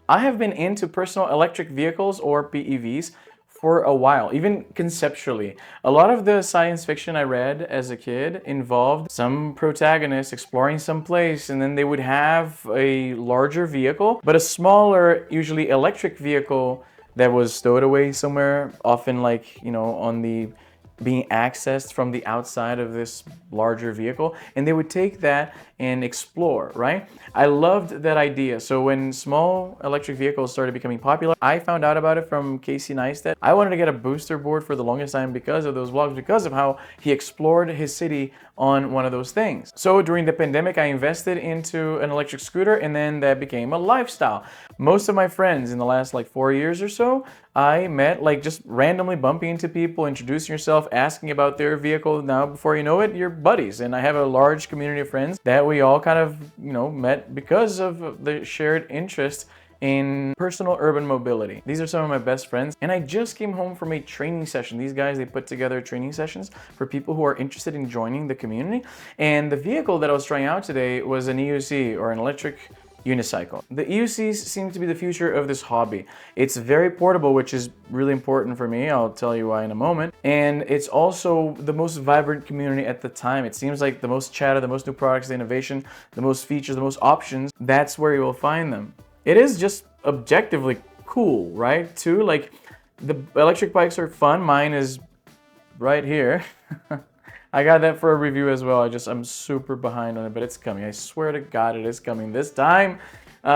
I have been into personal electric vehicles, or PEVs, for a while, even conceptually. A lot of the science fiction I read as a kid involved some protagonist exploring some place, and then they would have a larger vehicle, but a smaller, usually electric vehicle that was stowed away somewhere, often like, you know, on the being accessed from the outside of this larger vehicle, and they would take that and explore, right? I loved that idea. So when small electric vehicles started becoming popular, I found out about it from Casey Neistat. I wanted to get a booster board for the longest time because of those vlogs, because of how he explored his city on one of those things. So during the pandemic, I invested into an electric scooter, and then that became a lifestyle. Most of my friends in the last like 4 years or so, I met like just randomly bumping into people, introducing yourself, asking about their vehicle. Now, before you know it, you're buddies. And I have a large community of friends that we all kind of, you know, met because of the shared interest in personal urban mobility. These are some of my best friends, and I just came home from a training session. These guys, they put together training sessions for people who are interested in joining the community. And the vehicle that I was trying out today was an EUC, or an electric unicycle. The EUCs seem to be the future of this hobby. It's very portable, which is really important for me. I'll tell you why in a moment. And it's also the most vibrant community at the time. It seems like the most chatter, the most new products, the innovation, the most features, the most options, that's where you will find them. It is just objectively cool, right? Too, like, the electric bikes are fun. Mine is right here. I got that for a review as well. I'm super behind on it, but it's coming. I swear to God, it is coming this time.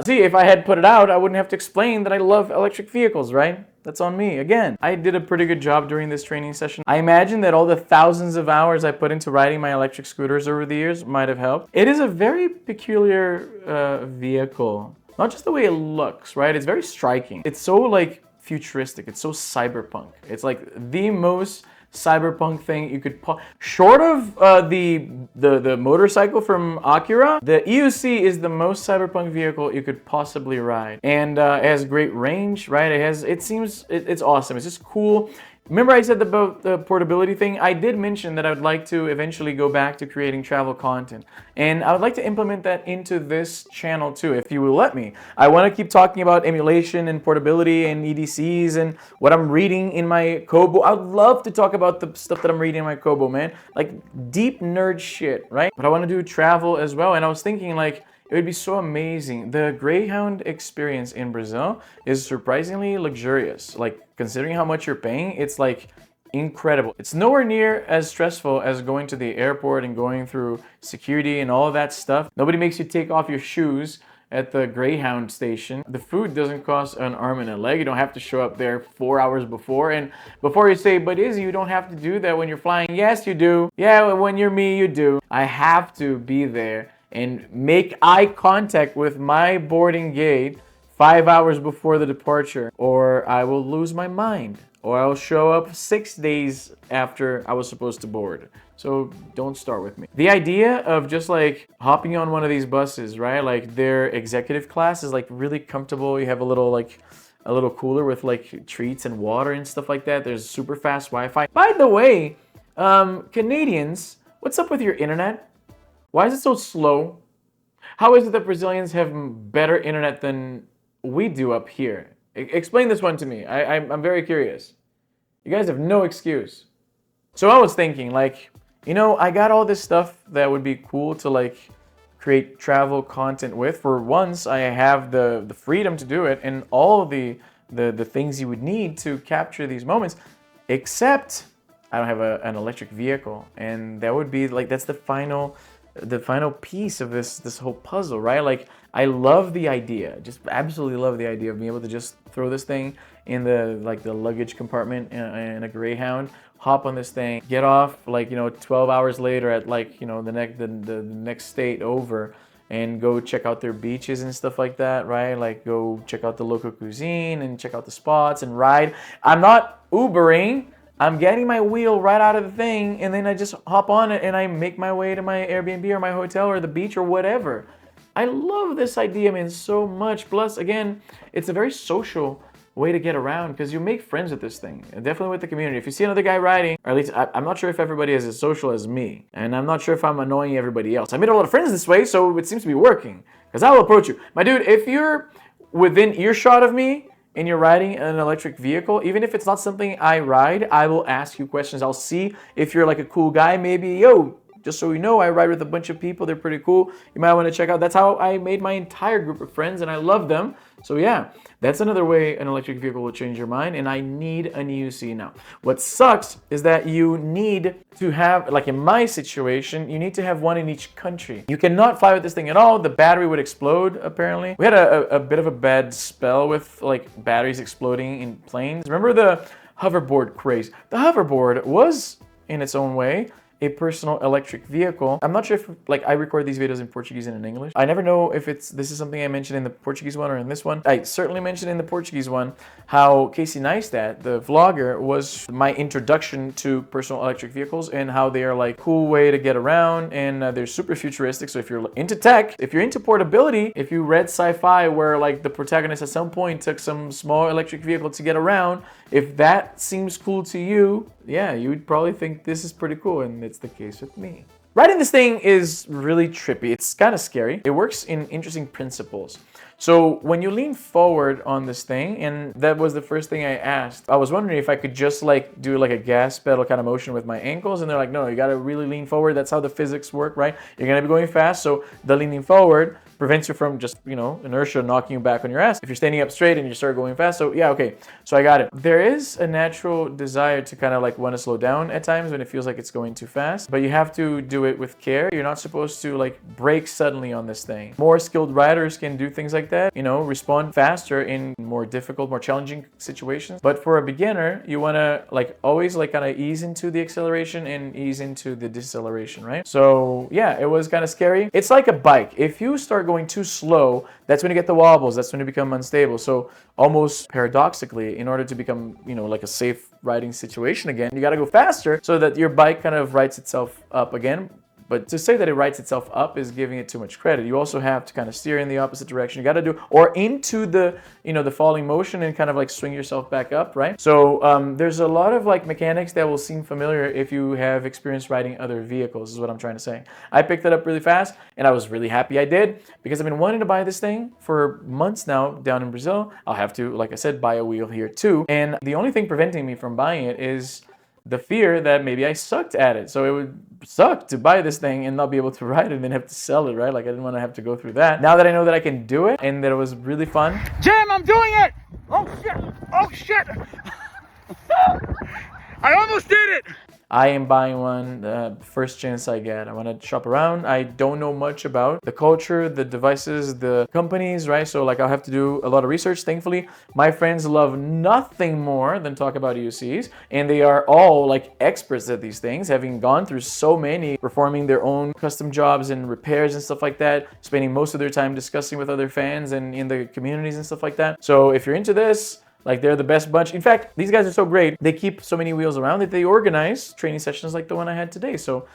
See, if I had put it out, I wouldn't have to explain that I love electric vehicles, right? That's on me. Again, I did a pretty good job during this training session. I imagine that all the thousands of hours I put into riding my electric scooters over the years might have helped. It is a very peculiar vehicle. Not just the way it looks, right? It's very striking. It's so like futuristic. It's so cyberpunk. It's like the most cyberpunk thing you could short of the motorcycle from Acura. The EUC is the most cyberpunk vehicle you could possibly ride, and it has great range, right? It's awesome. It's just cool. Remember I said about the portability thing? I did mention that I would like to eventually go back to creating travel content. And I would like to implement that into this channel too, if you will let me. I want to keep talking about emulation and portability and EDCs and what I'm reading in my Kobo. I would love to talk about the stuff that I'm reading in my Kobo, man. Like deep nerd shit, right? But I want to do travel as well. And I was thinking like, it would be so amazing. The Greyhound experience in Brazil is surprisingly luxurious. Like, considering how much you're paying, it's like incredible. It's nowhere near as stressful as going to the airport and going through security and all of that stuff. Nobody makes you take off your shoes at the Greyhound station. The food doesn't cost an arm and a leg. You don't have to show up there 4 hours before. And before you say, but Izzy, you don't have to do that when you're flying. Yes, you do. Yeah, when you're me, you do. I have to be there and make eye contact with my boarding gate 5 hours before the departure, or I will lose my mind, or I'll show up 6 days after I was supposed to board. So don't start with me. The idea of just like hopping on one of these buses, right? Like their executive class is like really comfortable. You have a little cooler with like treats and water and stuff like that. There's super fast Wi-Fi. By the way, Canadians, what's up with your internet? Why is it so slow? How is it that Brazilians have better internet than we do up here? Explain this one to me. I'm very curious. You guys have no excuse. So I was thinking, like, you know, I got all this stuff that would be cool to like create travel content with. For once, I have the freedom to do it and all the things you would need to capture these moments, except I don't have an electric vehicle, and that would be like, that's the final piece of this whole puzzle, right? Like, I love the idea, just absolutely love the idea of being able to just throw this thing in the luggage compartment in a Greyhound, hop on this thing, get off like, you know, 12 hours later at like, you know, the next state over, and go check out their beaches and stuff like that, right? Like go check out the local cuisine and check out the spots and ride. I'm not Ubering. I'm getting my wheel right out of the thing, and then I just hop on it and I make my way to my Airbnb or my hotel or the beach or whatever. I love this idea, man, so much. Plus, again, it's a very social way to get around because you make friends with this thing, and definitely with the community. If you see another guy riding, or at least I'm not sure if everybody is as social as me, and I'm not sure if I'm annoying everybody else. I made a lot of friends this way, so it seems to be working because I will approach you. My dude, if you're within earshot of me and you're riding an electric vehicle, even if it's not something I ride, I will ask you questions. I'll see if you're like a cool guy, maybe, yo, just so you know, I ride with a bunch of people. They're pretty cool. You might want to check out. That's how I made my entire group of friends, and I love them. So yeah, that's another way an electric vehicle will change your mind, and I need an EUC now. What sucks is that you need to have, like in my situation, you need to have one in each country. You cannot fly with this thing at all. The battery would explode, apparently. We had a bit of a bad spell with like batteries exploding in planes. Remember the hoverboard craze? The hoverboard was, in its own way, a personal electric vehicle. I'm not sure if like I record these videos in Portuguese and in English. I never know if this is something I mentioned in the Portuguese one or in this one. I certainly mentioned in the Portuguese one how Casey Neistat, the vlogger, was my introduction to personal electric vehicles and how they are like a cool way to get around, and they're super futuristic. So if you're into tech, if you're into portability, if you read sci-fi where like the protagonist at some point took some small electric vehicle to get around, if that seems cool to you, yeah, you would probably think this is pretty cool, and it's the case with me. Riding this thing is really trippy. It's kind of scary. It works in interesting principles. So when you lean forward on this thing, and that was the first thing I asked, I was wondering if I could just like do like a gas pedal kind of motion with my ankles, and they're like, no, you gotta really lean forward. That's how the physics work, right? You're gonna be going fast, so the leaning forward prevents you from just, you know, inertia knocking you back on your ass if you're standing up straight and you start going fast. So yeah, okay, so I got it. There is a natural desire to kind of like want to slow down at times when it feels like it's going too fast, but you have to do it with care. You're not supposed to like brake suddenly on this thing. More skilled riders can do things like that, you know, respond faster in more difficult, more challenging situations. But for a beginner, you want to like always like kind of ease into the acceleration and ease into the deceleration, right? So yeah, it was kind of scary. It's like a bike. If you start going too slow, that's when you get the wobbles, that's when you become unstable. So almost paradoxically, in order to become, you know, like a safe riding situation again, you got to go faster so that your bike kind of rights itself up again. But to say that it writes itself up is giving it too much credit. You also have to kind of steer in the opposite direction. You got to do, or into the, you know, the falling motion and kind of like swing yourself back up, right? So there's a lot of like mechanics that will seem familiar if you have experience riding other vehicles, is what I'm trying to say. I picked it up really fast and I was really happy I did, because I've been wanting to buy this thing for months now down in Brazil. I'll have to, like I said, buy a wheel here too. And the only thing preventing me from buying it is the fear that maybe I sucked at it. So it would suck to buy this thing and not be able to ride it and then have to sell it, right? Like I didn't want to have to go through that. Now that I know that I can do it and that it was really fun. Jim, I'm doing it! Oh shit! Oh shit! I almost did it! I am buying one the first chance I get. I want to shop around. I don't know much about the culture, the devices, the companies, right? So like I'll have to do a lot of research. Thankfully, my friends love nothing more than talk about EUCs, and they are all like experts at these things, having gone through so many, performing their own custom jobs and repairs and stuff like that, spending most of their time discussing with other fans and in the communities and stuff like that. So if you're into this, like they're the best bunch. In fact, these guys are so great. They keep so many wheels around that they organize training sessions like the one I had today. So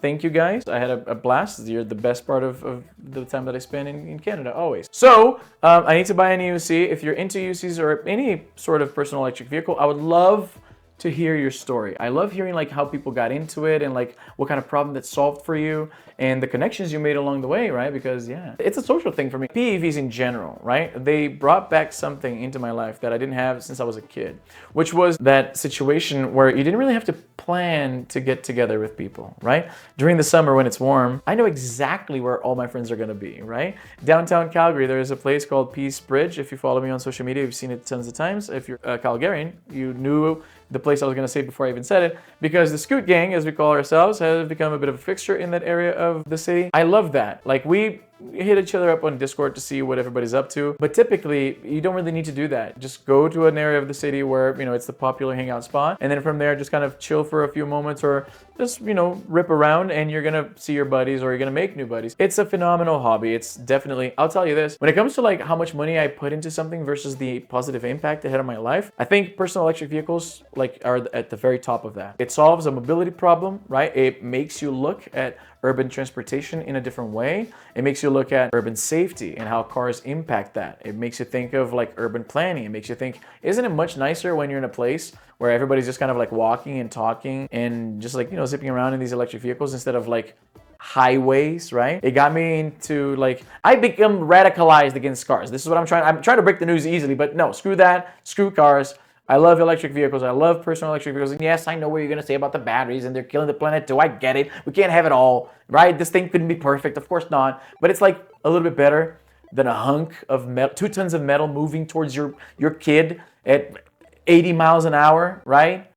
thank you guys. I had a blast. You're the best part of the time that I spend in Canada, always. So I need to buy an EUC. If you're into EUCs or any sort of personal electric vehicle, I would love to hear your story. I love hearing like how people got into it and like what kind of problem that solved for you and the connections you made along the way, right? Because yeah, it's a social thing for me. PEVs in general, right? They brought back something into my life that I didn't have since I was a kid, which was that situation where you didn't really have to plan to get together with people, right? During the summer when it's warm, I know exactly where all my friends are gonna be, right? Downtown Calgary, there is a place called Peace Bridge. If you follow me on social media, you've seen it tons of times. If you're a Calgarian, you knew the place I was going to say before I even said it, because the Scoot Gang, as we call ourselves, has become a bit of a fixture in that area of the city. I love that. Like we hit each other up on Discord to see what everybody's up to, but typically you don't really need to do that. Just go to an area of the city where, you know, it's the popular hangout spot, and then from there just kind of chill for a few moments or just, you know, rip around, and you're gonna see your buddies or you're gonna make new buddies. It's a phenomenal hobby. It's definitely, I'll tell you this, when it comes to like how much money I put into something versus the positive impact it had on my life, I think personal electric vehicles like are at the very top of that. It solves a mobility problem, right? It makes you look at urban transportation in a different way. It makes you look at urban safety and how cars impact that. It makes you think of like urban planning. It makes you think, isn't it much nicer when you're in a place where everybody's just kind of like walking and talking and just like, you know, zipping around in these electric vehicles instead of like highways, right? It got me into like, I become radicalized against cars. This is what I'm trying to break the news easily, but no, screw that, screw cars. I love electric vehicles. I love personal electric vehicles. And yes, I know what you're going to say about the batteries and they're killing the planet too. I get it. We can't have it all, right? This thing couldn't be perfect. Of course not. But it's like a little bit better than a hunk of metal, 2 tons of metal moving towards your kid at 80 miles an hour, right?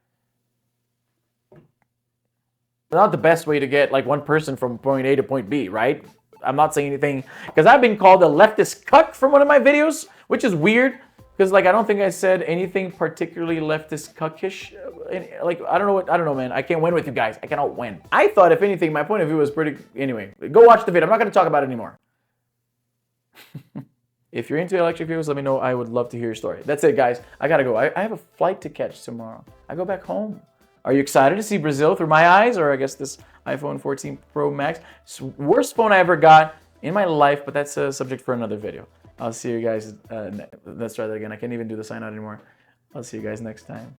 Not the best way to get like one person from point A to point B, right? I'm not saying anything because I've been called a leftist cuck from one of my videos, which is weird. Because like I don't think I said anything particularly leftist cuckish. Like I don't know, man. I can't win with you guys. I cannot win. I thought if anything, my point of view was pretty. Anyway, go watch the video. I'm not going to talk about it anymore. If you're into electric vehicles, let me know. I would love to hear your story. That's it, guys. I gotta go. I have a flight to catch tomorrow. I go back home. Are you excited to see Brazil through my eyes, or I guess this iPhone 14 Pro Max? It's the worst phone I ever got in my life, but that's a subject for another video. I'll see you guys. Let's try that again. I can't even do the sign out anymore. I'll see you guys next time.